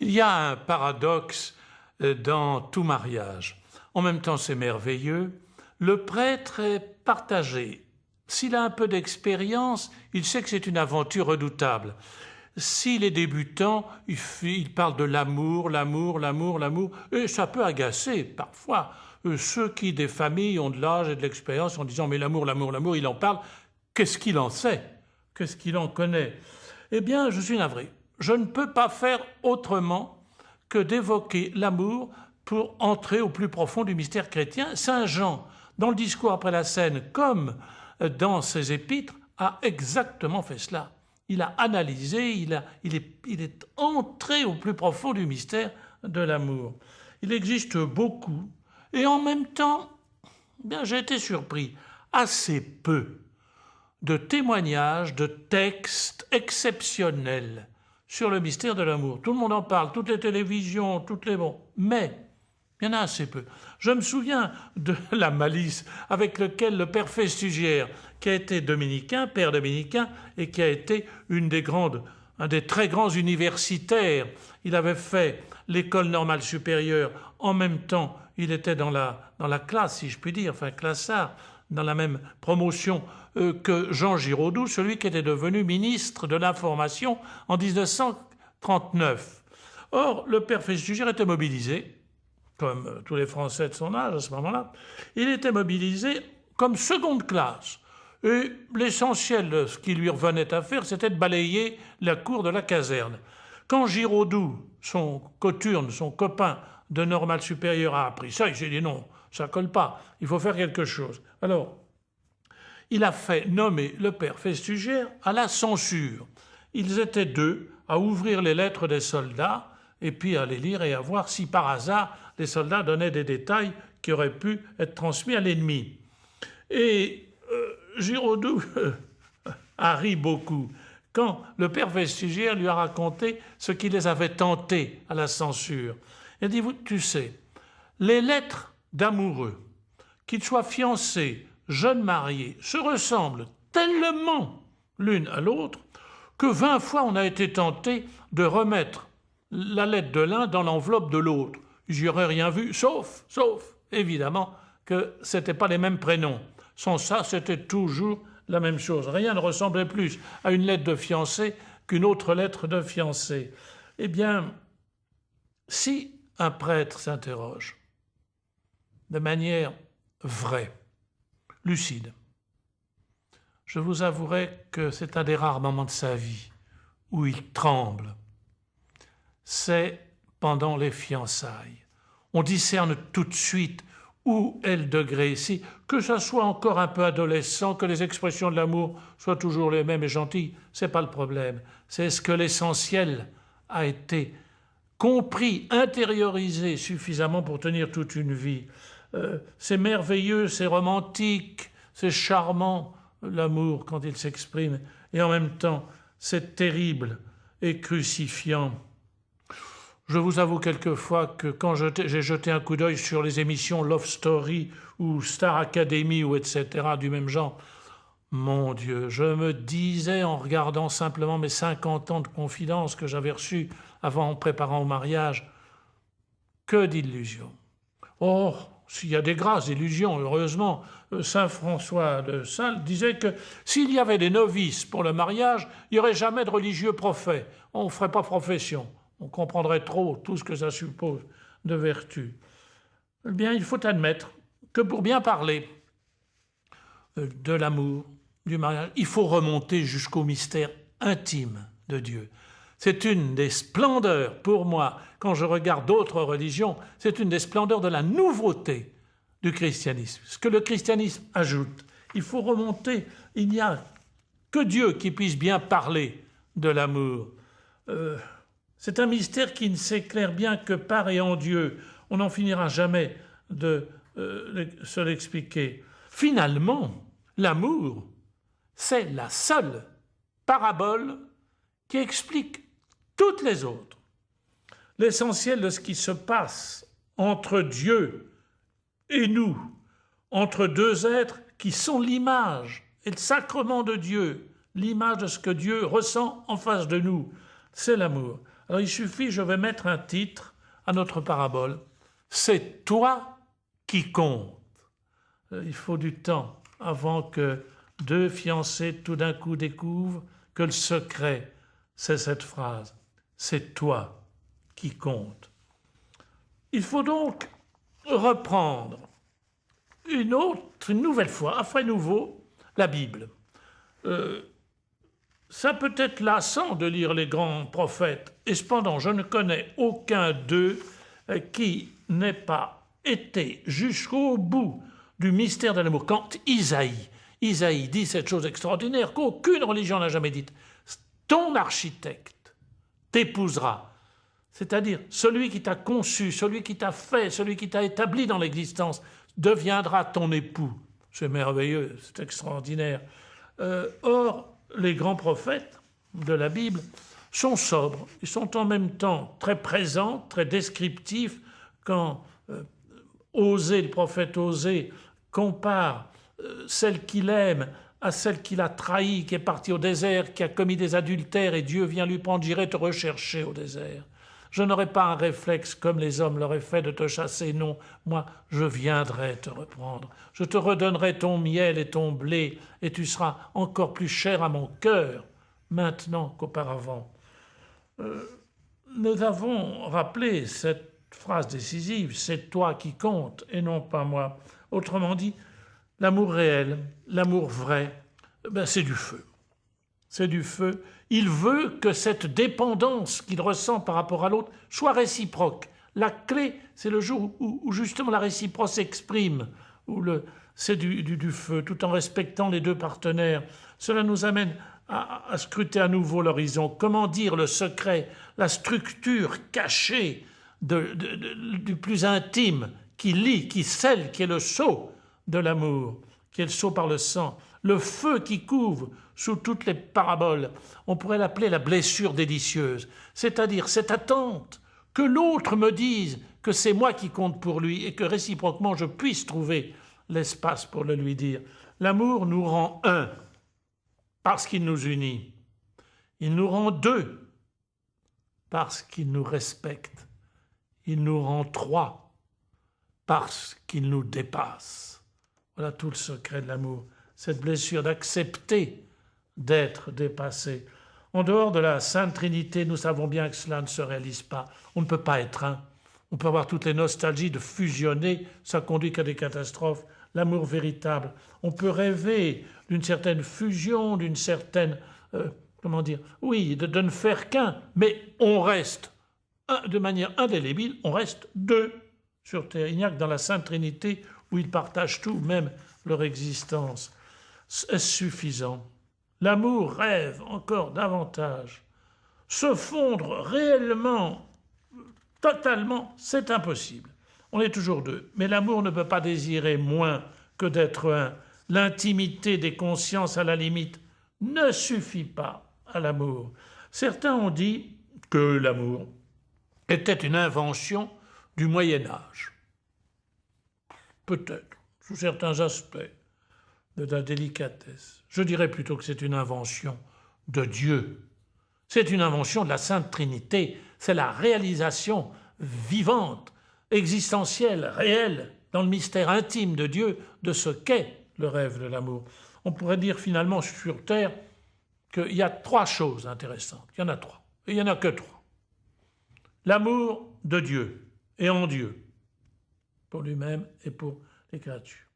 Il y a un paradoxe dans tout mariage. En même temps, c'est merveilleux. Le prêtre est partagé. S'il a un peu d'expérience, il sait que c'est une aventure redoutable. S'il est débutant, il parle de l'amour, et ça peut agacer parfois ceux qui, des familles, ont de l'âge et de l'expérience en disant « mais l'amour, il en parle, qu'est-ce qu'il en sait? Qu'est-ce qu'il en connaît ?» Eh bien, je suis navré. Je ne peux pas faire autrement que d'évoquer l'amour pour entrer au plus profond du mystère chrétien. Saint Jean, dans le discours après la scène, comme dans ses épîtres, a exactement fait cela. Il a analysé, il est entré au plus profond du mystère de l'amour. Il existe beaucoup, et en même temps, bien, j'ai été surpris, assez peu de témoignages, de textes exceptionnels sur le mystère de l'amour. Tout le monde en parle, toutes les télévisions, mais il y en a assez peu. Je me souviens de la malice avec laquelle le père Festugière, qui a été dominicain, père dominicain, et qui a été un des très grands universitaires. Il avait fait l'école normale supérieure. En même temps, il était dans la classe, si je puis dire, classard, dans la même promotion que Jean Giraudoux, celui qui était devenu ministre de l'Information en 1939. Or, le père Festugière était mobilisé, comme tous les Français de son âge à ce moment-là, il était mobilisé comme seconde classe. Et l'essentiel de ce qui lui revenait à faire, c'était de balayer la cour de la caserne. Quand Giraudoux, son coturne, son copain de normale supérieure, a appris ça, il s'est dit non, ça colle pas, il faut faire quelque chose. Alors, il a fait nommer le père Festugière à la censure. Ils étaient deux à ouvrir les lettres des soldats et puis à les lire et à voir si par hasard les soldats donnaient des détails qui auraient pu être transmis à l'ennemi. Et Giraudoux a ri beaucoup quand le père Festugière lui a raconté ce qui les avait tentés à la censure. Il a dit, tu sais, les lettres d'amoureux, qu'ils soient fiancés, jeunes mariés, se ressemblent tellement l'une à l'autre que 20 fois on a été tenté de remettre la lettre de l'un dans l'enveloppe de l'autre. J'y aurais rien vu, sauf, évidemment, que ce n'étaient pas les mêmes prénoms. Sans ça, c'était toujours la même chose. Rien ne ressemblait plus à une lettre de fiancé qu'une autre lettre de fiancé. Eh bien, si un prêtre s'interroge de manière vraie, lucide, je vous avouerai que c'est un des rares moments de sa vie où il tremble. C'est pendant les fiançailles. On discerne tout de suite où est le degré ici, que ça soit encore un peu adolescent, que les expressions de l'amour soient toujours les mêmes et gentilles, c'est pas le problème. C'est ce que l'essentiel a été compris, intériorisé suffisamment pour tenir toute une vie. C'est merveilleux, c'est romantique, c'est charmant, l'amour quand il s'exprime, et en même temps, c'est terrible et crucifiant. Je vous avoue quelquefois que quand j'ai jeté un coup d'œil sur les émissions Love Story ou Star Academy ou etc. du même genre, mon Dieu, je me disais en regardant simplement mes 50 ans de confidence que j'avais reçus en préparant au mariage, que d'illusions. Oh, s'il y a des grâces illusions, heureusement, saint François de Sales disait que s'il y avait des novices pour le mariage, il n'y aurait jamais de religieux prophète. On ne ferait pas profession. On comprendrait trop tout ce que ça suppose de vertu. Eh bien, il faut admettre que pour bien parler de l'amour, du mariage, il faut remonter jusqu'au mystère intime de Dieu. C'est une des splendeurs, pour moi, quand je regarde d'autres religions, c'est une des splendeurs de la nouveauté du christianisme. Ce que le christianisme ajoute, il faut remonter, il n'y a que Dieu qui puisse bien parler de l'amour. C'est un mystère qui ne s'éclaire bien que par et en Dieu. On n'en finira jamais de se l'expliquer. Finalement, l'amour, c'est la seule parabole qui explique toutes les autres. L'essentiel de ce qui se passe entre Dieu et nous, entre deux êtres qui sont l'image et le sacrement de Dieu, l'image de ce que Dieu ressent en face de nous, c'est l'amour. Alors il suffit, je vais mettre un titre à notre parabole, c'est toi qui compte. Il faut du temps avant que deux fiancés tout d'un coup découvrent que le secret, c'est cette phrase, c'est toi qui compte. Il faut donc reprendre une nouvelle fois, à nouveau, la Bible. Ça peut être lassant de lire les grands prophètes, et cependant, je ne connais aucun d'eux qui n'ait pas été jusqu'au bout du mystère de l'amour. Quand Isaïe dit cette chose extraordinaire qu'aucune religion n'a jamais dite, ton architecte t'épousera, c'est-à-dire celui qui t'a conçu, celui qui t'a fait, celui qui t'a établi dans l'existence, deviendra ton époux. C'est merveilleux, c'est extraordinaire. Or, les grands prophètes de la Bible sont sobres. Ils sont en même temps très présents, très descriptifs. Quand le prophète Osée compare celle qu'il aime à celle qu'il a trahie, qui est partie au désert, qui a commis des adultères, et Dieu vient lui prendre, j'irai te rechercher au désert. Je n'aurai pas un réflexe comme les hommes l'auraient fait de te chasser, non, moi je viendrai te reprendre. Je te redonnerai ton miel et ton blé, et tu seras encore plus cher à mon cœur, maintenant qu'auparavant. Nous avons rappelé cette phrase décisive, c'est toi qui compte et non pas moi. Autrement dit, l'amour réel, l'amour vrai, c'est du feu. C'est du feu. Il veut que cette dépendance qu'il ressent par rapport à l'autre soit réciproque. La clé, c'est le jour où justement la réciproque s'exprime, où c'est du feu, tout en respectant les deux partenaires. Cela nous amène à scruter à nouveau l'horizon. Comment dire le secret, la structure cachée du plus intime qui lie, qui scelle, qui est le sceau de l'amour, qui est le sceau par le sang, le feu qui couvre sous toutes les paraboles. On pourrait l'appeler la blessure délicieuse, c'est-à-dire cette attente que l'autre me dise que c'est moi qui compte pour lui et que réciproquement je puisse trouver l'espace pour le lui dire. L'amour nous rend un parce qu'il nous unit. Il nous rend deux parce qu'il nous respecte. Il nous rend trois parce qu'il nous dépasse. Voilà tout le secret de l'amour, cette blessure d'accepter d'être dépassé. En dehors de la Sainte Trinité, nous savons bien que cela ne se réalise pas. On ne peut pas être un. On peut avoir toutes les nostalgies de fusionner, ça conduit qu'à des catastrophes. L'amour véritable, on peut rêver d'une certaine fusion, d'une certaine, de ne faire qu'un, mais on reste, de manière indélébile, on reste deux sur terre. Il n'y a que dans la Sainte Trinité où ils partagent tout, même leur existence. Est-ce suffisant? L'amour rêve encore davantage. Se fondre réellement, totalement, c'est impossible. On est toujours deux. Mais l'amour ne peut pas désirer moins que d'être un. L'intimité des consciences, à la limite, ne suffit pas à l'amour. Certains ont dit que l'amour était une invention du Moyen-Âge. Peut-être, sous certains aspects de la délicatesse. Je dirais plutôt que c'est une invention de Dieu. C'est une invention de la Sainte Trinité. C'est la réalisation vivante, existentielle, réelle, dans le mystère intime de Dieu, de ce qu'est le rêve de l'amour. On pourrait dire finalement sur Terre qu'il y a trois choses intéressantes. Il y en a trois, et il n'y en a que trois. L'amour de Dieu et en Dieu, pour lui-même et pour les créatures.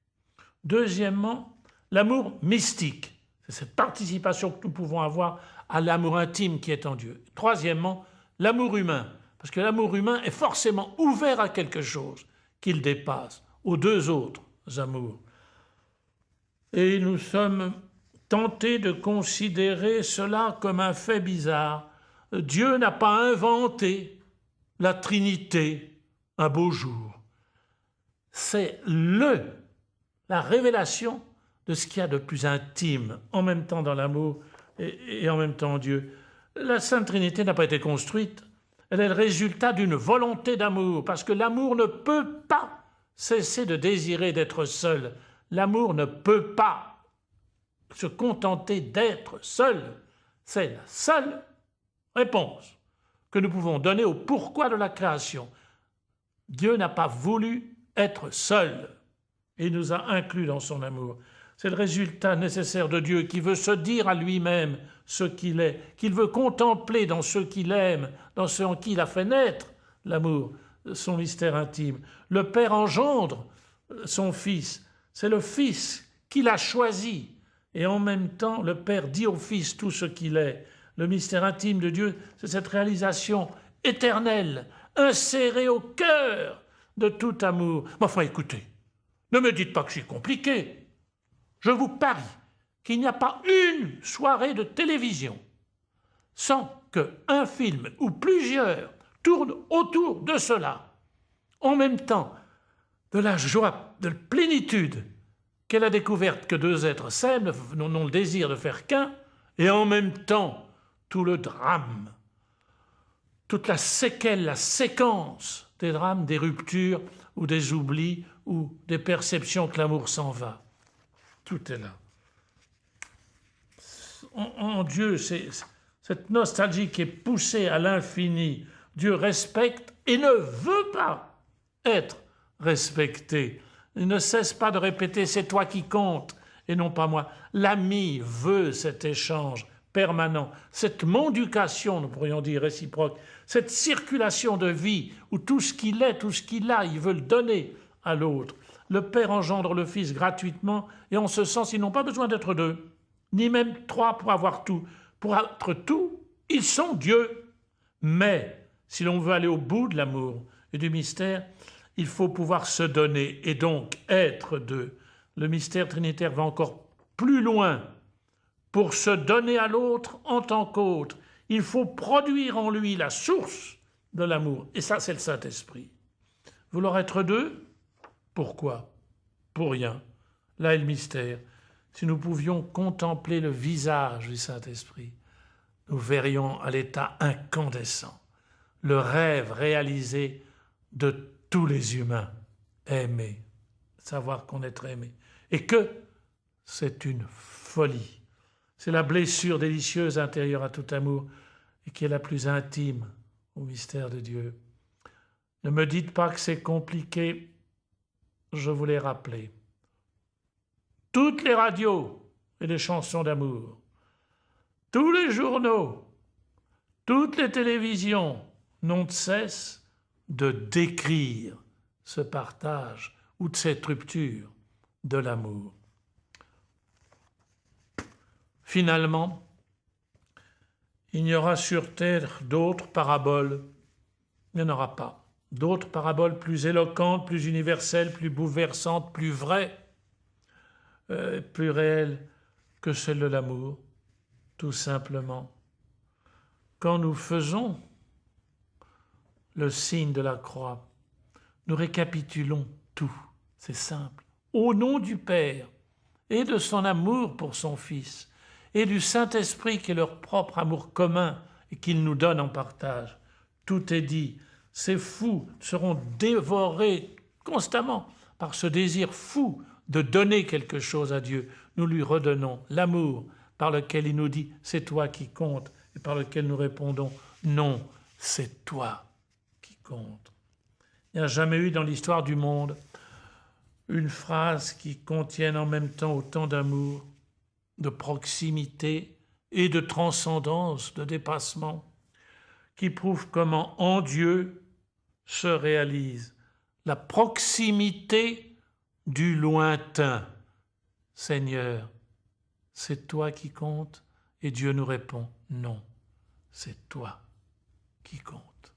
Deuxièmement, l'amour mystique. C'est cette participation que nous pouvons avoir à l'amour intime qui est en Dieu. Troisièmement, l'amour humain. Parce que l'amour humain est forcément ouvert à quelque chose qu'il dépasse, aux deux autres amours. Et nous sommes tentés de considérer cela comme un fait bizarre. Dieu n'a pas inventé la Trinité un beau jour. C'est la révélation de ce qu'il y a de plus intime, en même temps dans l'amour et en même temps en Dieu. La Sainte Trinité n'a pas été construite, elle est le résultat d'une volonté d'amour, parce que l'amour ne peut pas cesser de désirer d'être seul. L'amour ne peut pas se contenter d'être seul. C'est la seule réponse que nous pouvons donner au pourquoi de la création. Dieu n'a pas voulu être seul et il nous a inclus dans son amour. C'est le résultat nécessaire de Dieu qui veut se dire à lui-même ce qu'il est, qu'il veut contempler dans ceux qu'il aime, dans ceux en qui il a fait naître l'amour, son mystère intime. Le Père engendre son Fils, c'est le Fils qu'il a choisi. Et en même temps, le Père dit au Fils tout ce qu'il est. Le mystère intime de Dieu, c'est cette réalisation éternelle, insérée au cœur de tout amour. Mais enfin, écoutez, ne me dites pas que c'est compliqué. Je vous parie qu'il n'y a pas une soirée de télévision sans qu'un film ou plusieurs tournent autour de cela. En même temps, de la joie, de la plénitude qu'est la découverte que deux êtres s'aiment, n'ont le désir de faire qu'un, et en même temps, tout le drame, toute la séquelle, la séquence des drames, des ruptures ou des oublis ou des perceptions que l'amour s'en va. Tout est là. En Dieu, c'est cette nostalgie qui est poussée à l'infini. Dieu respecte et ne veut pas être respecté. Il ne cesse pas de répéter « c'est toi qui compte » et non pas moi. L'ami veut cet échange permanent, cette monducation, nous pourrions dire réciproque, cette circulation de vie où tout ce qu'il est, tout ce qu'il a, il veut le donner à l'autre. Le Père engendre le Fils gratuitement et en ce sens, ils n'ont pas besoin d'être deux, ni même trois pour avoir tout. Pour être tout, ils sont Dieu. Mais si l'on veut aller au bout de l'amour et du mystère, il faut pouvoir se donner et donc être deux. Le mystère trinitaire va encore plus loin. Pour se donner à l'autre en tant qu'autre, il faut produire en lui la source de l'amour. Et ça, c'est le Saint-Esprit. Vouloir être deux? Pourquoi? Pour rien. Là est le mystère. Si nous pouvions contempler le visage du Saint-Esprit, nous verrions à l'état incandescent le rêve réalisé de tous les humains, aimer, savoir connaître aimer. Et que c'est une folie. C'est la blessure délicieuse intérieure à tout amour et qui est la plus intime au mystère de Dieu. Ne me dites pas que c'est compliqué, je vous l'ai rappelé. Toutes les radios et les chansons d'amour, tous les journaux, toutes les télévisions n'ont de cesse de décrire ce partage ou de cette rupture de l'amour. Finalement, il n'y aura sur terre d'autres paraboles. Il n'y en aura pas. D'autres paraboles plus éloquentes, plus universelles, plus bouleversantes, plus vraies, plus réelles que celle de l'amour, tout simplement. Quand nous faisons le signe de la croix, nous récapitulons tout. C'est simple. Au nom du Père et de son amour pour son Fils, et du Saint-Esprit qui est leur propre amour commun et qu'il nous donne en partage. Tout est dit. Ces fous seront dévorés constamment par ce désir fou de donner quelque chose à Dieu. Nous lui redonnons l'amour par lequel il nous dit « c'est toi qui compte » et par lequel nous répondons « non, c'est toi qui compte ». Il n'y a jamais eu dans l'histoire du monde une phrase qui contienne en même temps autant d'amour, de proximité et de transcendance, de dépassement, qui prouve comment en Dieu se réalise la proximité du lointain. Seigneur, c'est toi qui compte? Et Dieu nous répond, non, c'est toi qui compte.